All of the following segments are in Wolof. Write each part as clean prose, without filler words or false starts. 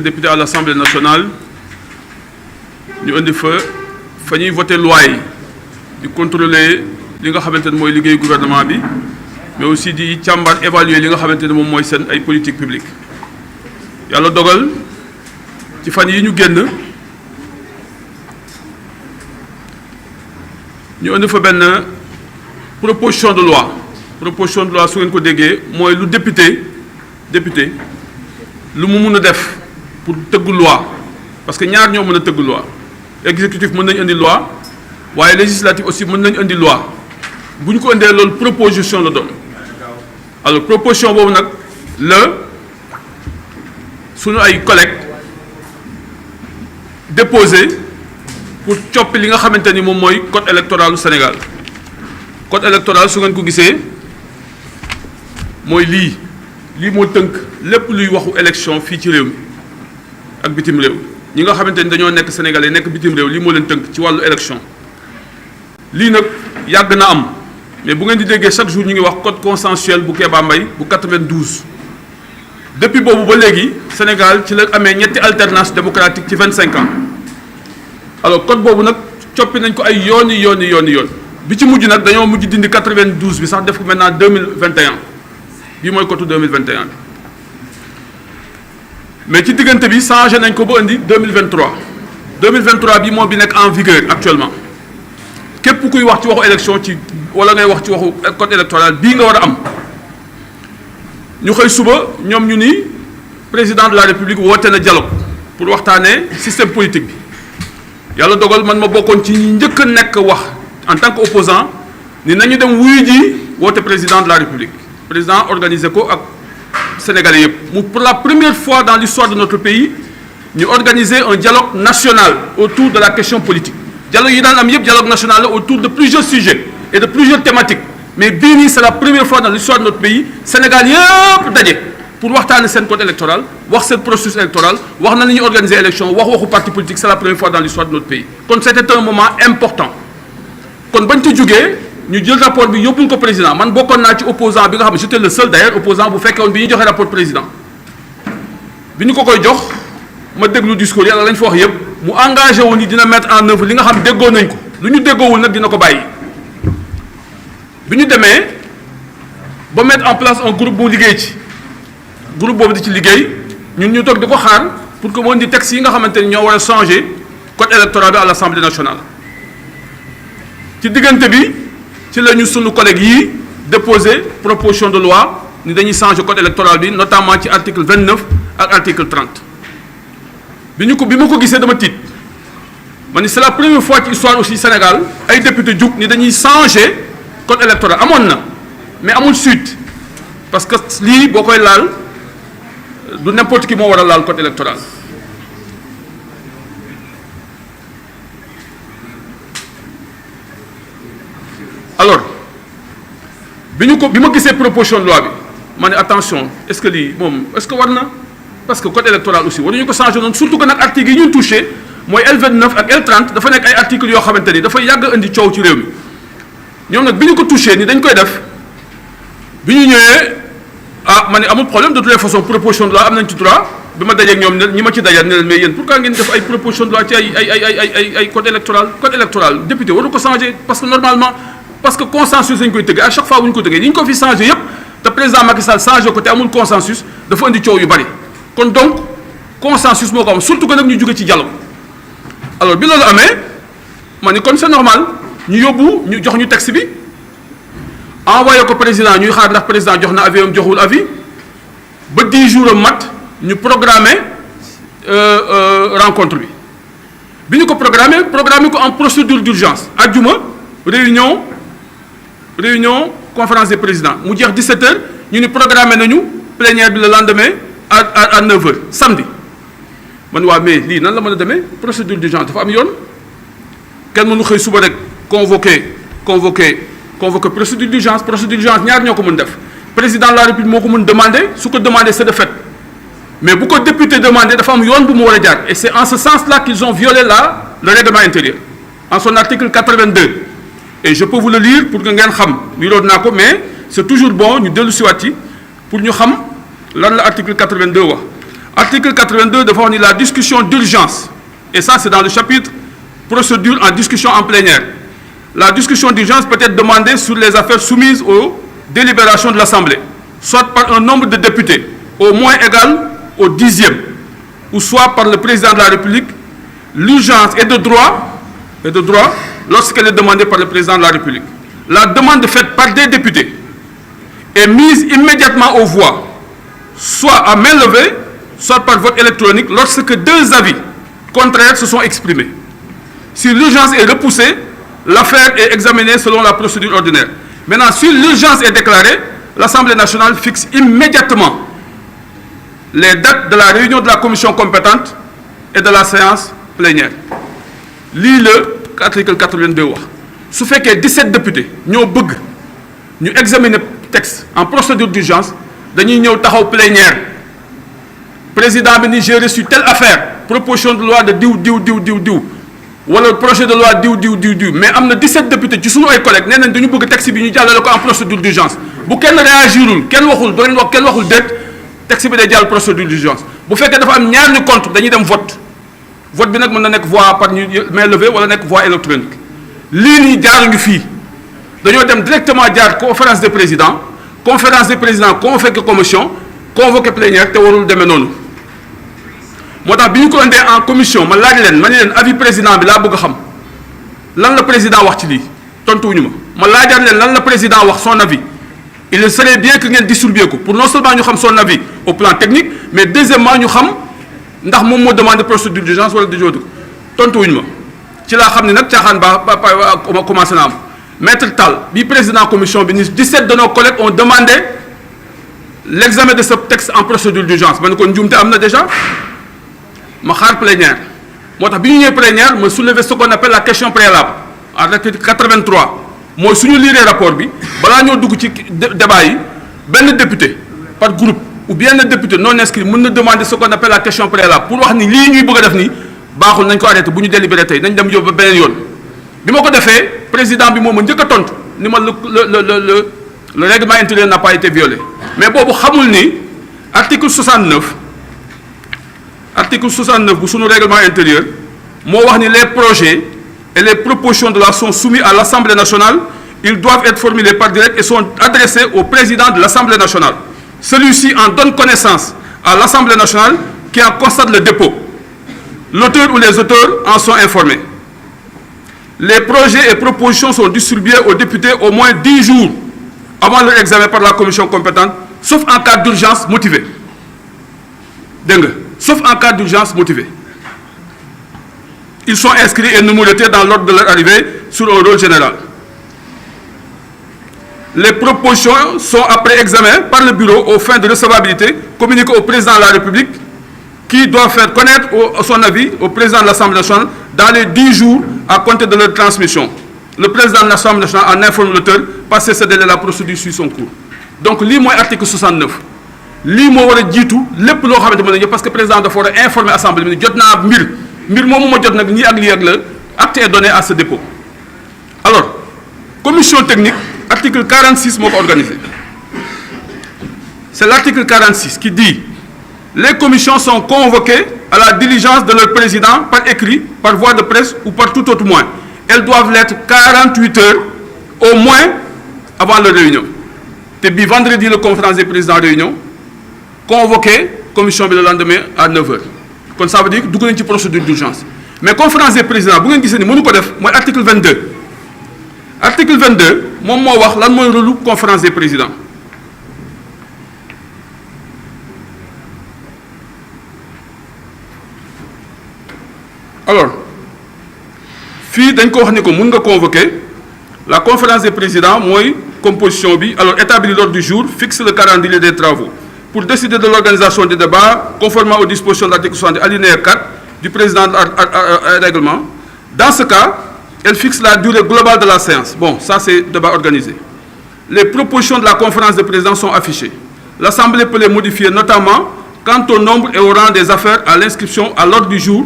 député à l'Assemblée nationale ñu indi fa ñuy voté loi yi di contrôler li nga xamante ne mooy liggéeyu gouvernement bi mais aussi di càmbar évaluer li nga xamante ne moom mooy seen ay politique publique yàlla dogal ci fan yi ñu génn ñu indi fa benn proposition de loi su ngeen ko déggee mooy lu député lu mu mun a def pour tëgg loi parce que ñaar ñoo mën a tëgg loi exécutif mën nañu indi loi waaye législatif aussi mën nañu indi loi bu ñu ko indee loolu proposition la doon alors proposition boobu nag la suñu ay collègues déposé pour coppi li nga xamante ni moom mooy code électoral du Sénégal code électoral su ngeen ko gisee mooy lii moo tënk lépp luy waxu élection fii ci réew mi ak bitim réew ñi nga xamante ni dañoo nekk sénégalais nekk bitim réew lii moo leen tënk ci wàllu élection lii nag yàgg na am mais bu ngeen di déggee chaque jour ñu ngi wax code consensuel bu Kéba Mbaye bu 92 depuis boobu ba léegi Sénégal ci la amee ñetti alternance démocratique ci 25 ans alors code boobu nag coppi nañ ko ay yoon bi ci mujj nag dañoo mujj dindi 92 bi sax def ko maintenant 2021 bii mooy code 2021 bi mais ci diggante bi changé nañ ko ba indi 2023 bi moom bi nekk en vigueur actuellement képp kuy wax ci waxu élection ci wala ngay wax ci waxu code électoral bii nga war a am ñu xëy suba ñoom ñu ni président de la république woote na dialogue pour waxtaanee système politique bi yàlla dogal man ma bokkoon ci ñi njëkk a nekk wax en tant que opposant ni nañu dem wuyu ji woote président de la république président organisé ko ak sénégalais yëpp mu pour la première fois dans l'histoire de notre pays ñu organiser un dialogue national autour de la question politique dialogue yi daan am yëpp dialogue national la autour de plusieurs sujets et de plusieurs thématiques mais bii nii c'est la première fois dans l'histoire de notre pays Sénégal yëpp daje pour waxtaane seen code électoral wax seen processus électoral wax na ni ñuy organiser élection waxu parti politique c'est la première fois dans l'histoire de notre pays kon c'était un moment important kon bañ ci jógee ñu jël rapport bi yóbbul ko président man bokkoon naa ci opposant bi nga xam ne j'étais le seul d'ailleurs opposant bu fekkee woon bi ñu joxe rapport président bi ñu ko koy jox ma déglu discours yàlla lañ fa wax yëpp mu engagé woon ni dina mettre en œuvre li nga xam déggoo nañ ko lu ñu déggoowul nag dina ko bàyyi bi ñu demee ba mettre en place un groupe bu liggéey ci groupe boobu di ci liggéey ñun ñu toog di ko xaar pour que mu indi texte yi nga xamante ni ñoo war a changer code électoral bi à l'Assemblée nationale ci diggante bi ci la ñu sunu collègues yi déposé proposition de loi ni dañuy changer code électoral bi notamment ci article 29 ak article 30 bi ma ko gisee dama tiit ma ni c'est la première fois ci histoire aussi Sénégal ay député jug ni dañuy changer code électoral amoon na mais amul suite parce que lii boo koy laal du n'importe qui moo war a laal code électoral alors bi ma gisee proposition de loi bi ma ne attention est-ce que lii moom est-ce que war na parce que code électoral aussi waruñu ko changer noonu surtout que nag articles yi ñun touché mooy L29 ak L30 dafa nekk ay articles yoo xamante ni dafa yàgg indi coow ci réew mi ñoom nag bi ñu ko touché ni dañ koy def bi ñu ñëwee ma ne amul problème de toutes les façons proposition de loi am nañ ci droit bi ma dajeeg ñoom ñi ma ci dajal ne leen mais yéen pourquoi ngeen def ay proposition de loi ci ay code électoral député waru ko changer parce que consensus lañ koy tëggee à chaque fois bu ñu ko tëggee ni ñu ko fi changé yépp te président Macky Sall changé ko te amul consensus dafa indi coow yu bari kon donc consensus moo ko am surtout que nag ñu jóge ci dialogue alors bi loolu amee ma ni kon c'est normal ñu jox ñu texte bi envoyé ko président ñuy xaar ndax président jox na avis am joxul avis ba 10 jours am mat ñu programmé rencontre bi ñu ko programmé ko en procédure d'urgence àjjuma réunion conférence des présidents mu jeex 17h ñu ni programmé nañu plénière bi le lendemain à 9h samedi man waa mais lii nan la mën a demee procédure d'urgence dafa am yoon kenn mënu xëy suba rek convoqué procédure d'urgence ñaar ñoo ko mën def président de la République moo ko mën demander su ko demander c'est de fait mais bu ko député demander dafa am yoon bu mu war a jaar et c'est en ce sens-là qu'ils ont violé le règlement intérieur en son article 82 et je peux vous le lire pour que ngeen xam liiroon naa ko mais c'est toujours bon ñu dellu siwaat ci pour ñu xam lan la article 82 wax Article 82 de fournir la discussion d'urgence. Et ça, c'est dans le chapitre procédure en discussion en plénière. La discussion d'urgence peut être demandée sur les affaires soumises aux délibérations de l'Assemblée, soit par un nombre de députés au moins égal au 10e, ou soit par le président de la République. L'urgence est de droit lorsqu'elle est demandée par le président de la République. La demande faite par des députés est mise immédiatement aux voix, soit à main levée, soit par vote électronique, lorsque deux avis contraires se sont exprimés. Si l'urgence est repoussée, l'affaire est examinée selon la procédure ordinaire. Maintenant, si l'urgence est déclarée, l'Assemblée nationale fixe immédiatement les dates de la réunion de la commission compétente et de la séance plénière. Lii le article 82 wax su fekkee 17 députés ñoo bëgg ñu examiner texte en procédure d'urgence dañuy ñëw taxaw plénière président bi ni j'ai reçu telle affaire proposition de loi de diw wala projet de loi diw mais am na 17 députés ci sunu ay collègues nee nañ dañu bëgg texte bi ñu jàllale ko en procédure d'urgence bu kenn réagirul kenn waxul doon wax kenn waxul déet texte bi day jàll procédure d'urgence bu fekkee dafa am ñaar ñu contre dañuy dem vote bi nag mën na nekk voix par main levée wala nekk voix électronique lii nii jaaruñu fii dañoo dem directement jaar conférence des présidents convoqué commission convoqué plénière te warul demee noonu moo tax bi ñu ko indee en commission ma laaj leen ma ne leen avis président bi laa bëgg a xam lan la président wax ci lii tontuwuñu ma laajaat leen lan la président wax son avis il serait bien que ngeen distribuer ko pour non seulement ñu xam son avis au plan technique mais deuxièmement ñu xam ndax moom moo demandé procédure d'urgence wala déjootu tontuwuñu ma ci laa xam ne nag caaxaan ba commencé na am maître Tall bi président commission bi ni 17 de nos collègues ont demandé l'examen de ce texte en procédure d'urgence ma ne ko njuumte am na déjà ma xaar plénière moo tax bi ñu ñëwee plénière ma soulever ce qu'on appelle la question préalable en article 83 mooy suñu liiree rapport bi balaa ñoo dugg ci débat yi benn député par groupe ou bien un député non inscrit mën na demander ce qu'on appelle la question préalable pour wax ni lii ñuy bëgg a def nii baaxul nañ ko arrêté bu ñu délibéré tey nañ dem yóbbu beneen yoon bi ma ko defee président bi moom ma njëkk a tontu ni ma le règlement intérieur n'a pas été violé mais boobu xamul ni article 69 bu sunu règlement intérieur moo wax ni les projets et les propositions de loi sont soumis à l'Assemblée nationale. Ils doivent être formulés par direct et sont adressés au président de l'Assemblée nationale. Celui-ci en donne connaissance à l'Assemblée nationale qui en constate le dépôt. L'auteur ou les auteurs en sont informés. Les projets et propositions sont distribués aux députés au moins 10 jours avant leur examen par la commission compétente, sauf en cas d'urgence motivée. Sauf en cas d'urgence motivée. Ils sont inscrits et numérotés dans l'ordre de leur arrivée sur un rôle général. Les propositions sont après examen par le bureau aux fins de recevabilité communiquées au président de la République qui doit faire connaître son avis au président de l'Assemblée nationale dans les 10 jours à compter de leur transmission. Le président de l'Assemblée nationale en informe l'auteur, passer ce délai, la procédure suit son cours. Donc lii mooy article 69 lii moo war a jiitu lépp loo xamante ne parce que président dafa war a informer assemblée bi ni jot naa mbir moomu ma jot nag nii ak lii ak la acte est donné à ce dépôt. Alors commission technique article 46 moo ko organisé c'est l'article 46 qui dit les commissions sont convoquées à la diligence de leur président par écrit, par voie de presse ou par tout autre moyen. Elles doivent l'être 48 heures au moins avant leur réunion. Et puis vendredi, le conférence des présidents en réunion, convoqué, commission le lendemain à 9h. Donc ça veut dire que nous avons une procédure d'urgence. Mais conférence des présidents, vous voyez, c'est l'article 22. Article 22, moi, je vais vous dire la conférence des présidents. Alors, fii dañ ko wax ni ko mën nga convoquer la conférence des présidents mooy composition bi alors établir l'ordre du jour fixe le calendrier des travaux pour décider de l'organisation des débats conformément aux dispositions de l'article 60 alinéa 4 du président de règlement. Dans ce cas, elle fixe la durée globale de la séance. Bon, ça c'est débat organisé. Les propositions de la conférence des présidents sont affichées. L'Assemblée peut les modifier notamment quant au nombre et au rang des affaires à l'inscription à l'ordre du jour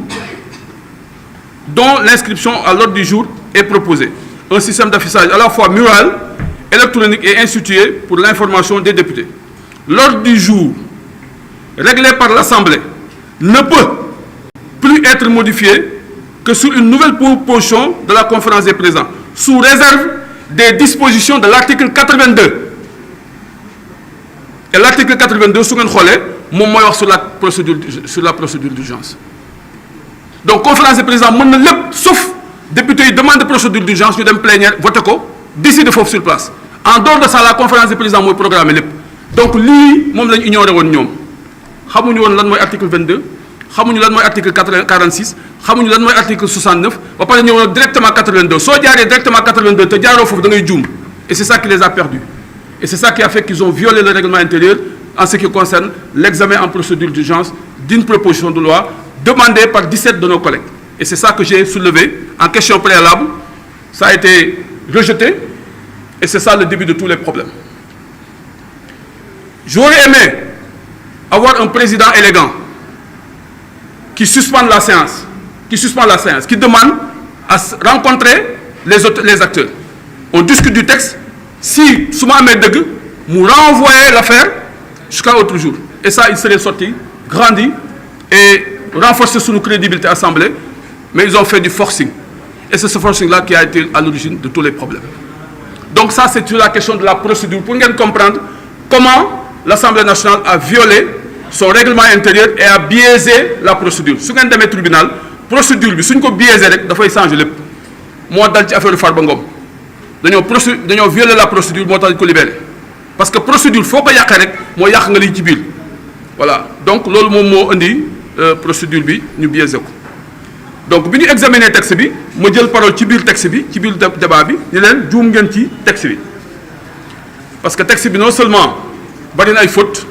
dont l'inscription à l'ordre du jour est proposée. Un système d'affichage à la fois mural, électronique et institué pour l'information des députés. L'ordre du jour réglé par l'Assemblée ne peut plus être modifié que sur une nouvelle proposition de la conférence des présidents, sous réserve des dispositions de l'article 82. Et l'article 82, su ngeen xoolee moom mooy wax sur la procédure d'urgence. Donc conférence des présidents mën na lépp sauf député yi demande de procédure d'urgence ñu dem plénière voté ko décider foofu sur place. En dehors de ça la conférence des présidents mooy programme lépp. Donc lii moom lañu ignoré woon ñoom xamuñu woon lan mooy article 22 xamuñu lan mooy article 46 xamuñu lan mooy article 69 ba pare ñëw directement 82 soo jaaree directement 82 te jaaroo foofu da ngay juum et c'est ça qui les a perdus. Et c'est ça qui a fait qu'ils ont violé le règlement intérieur en ce qui concerne l'examen en procédure d'urgence d'une proposition de loi demandée par 17 de nos collègues. Et c'est ça que j'ai soulevé en question préalable. Ça a été rejeté et c'est ça le début de tous les problèmes. J'aurais aimé avoir un président élégant qui suspend la séance, qui demande à rencontrer les acteurs. On discute du texte. Si Souma Ahmed nous renvoyait l'affaire jusqu'à autre jour. Et ça, il serait sorti, grandi et renforcé sous nos crédibilités assemblée. Mais ils ont fait du forcing. Et c'est ce forcing-là qui a été à l'origine de tous les problèmes. Donc ça, c'est sur la question de la procédure. Pour bien comprendre comment l'Assemblée nationale a violé son règlement intérieur et a biaisé la procédure. Si vous avez un tribunal, la procédure, si vous avez biaisé, il faut changer le. Moi, dans l'affaire de Farba Ngom, dañoo violer la procédure moo tax ko libéré parce que procédure foo ko yàqee rek moo yàq nga liy ci biir voilà donc loolu moom moo indi procédure bi ñu biaisé ko donc bi ñu examiner texte bi ma jël parole ci biir texte bi ci biir débat bi ni leen juum ngeen ci texte bi parce que texte bi non seulement bari na ay fautes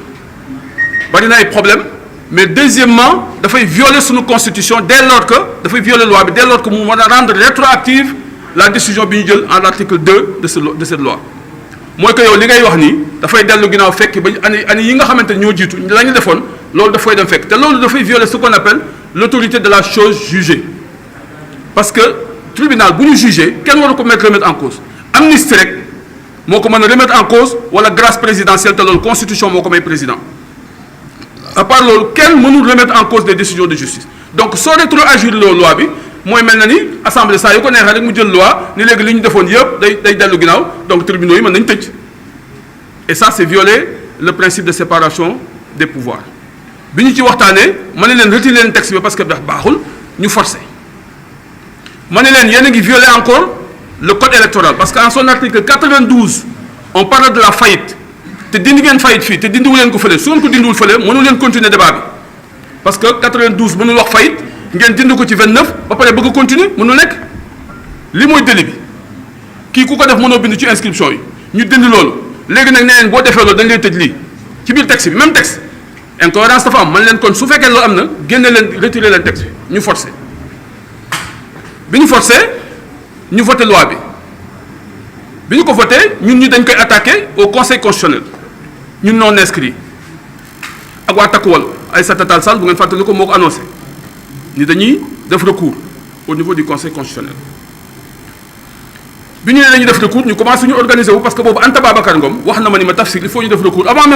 bari na ay problèmes mais deuxièmement dafay violer suñu constitution dès lors que dafay violer loi bi dès lors que mu mën a rendre rétroactive la décision bi ñu jël en l'article 2 de cette loi mooy que yow li ngay wax nii dafay dellu ginnaaw fekk ba ani yi nga xamante ne ñoo jiitu la ñu defoon loolu dafay dem fekk te loolu dafay violer ce qu'on appelle l'autorité de la chose jugée parce que tribunal bu ñu jugé kenn waru ko remettre en cause amnistie rek moo ko mën a remettre en cause wala grâce présidentielle te loolu constitution moo ko may président à part loolu kenn mënul remettre en cause des décisions de justice donc soo rétroagir loolu loi bi mooy mel na ni assemblée saa yu ko neexee rek mu jël loi ni léegi li ñu defoon yëpp day dellu ginnaaw donc tribunaux yi mën nañu tëj et ça c'est violer le principe de séparation des pouvoirs bi ñu ci waxtaanee ma ne leen retirer leen texte bi parce que baaxul ñu forcé ma ne leen yéen a ngi violer encore le code électoral parce que en son article 92 on parle de la faillite te dindi ngeen faillite fii te dindiwu leen ko fële su ngeen ko dindiwul fële mënu leen continuer débat bi parce que 92 mënul wax faillite ngeen dindi ko ci 29 ba pare bëgg a continuer mënul nekk li mooy délit bi kii ku ko def mënoo bind ci inscription yi ñu dindi loolu léegi nag nee boo defee loolu dañ lay tëj lii ci biir texte bi même texte incohérence dafa am man leen kon su fekkee loolu am na génne leen retirer leen texte bi ñu forcé bi ñu forcé ñu voté loi bi ñu ko voté ñun ñu dañ koy attaqué au conseil constitutionnel ñun non inscrits ak waa Takku Wallu Aïssata Tall Sall bu ngeen fàttali ko moo ko annoncé ni dañuy def recours au niveau du conseil constitutionnel bi ñu ne dañuy def recours ñu commencé ñu organiser wu parce que boobu Anta Babacar Ngom wax na ma ni ma Tafsir il faut ñu def recours avant même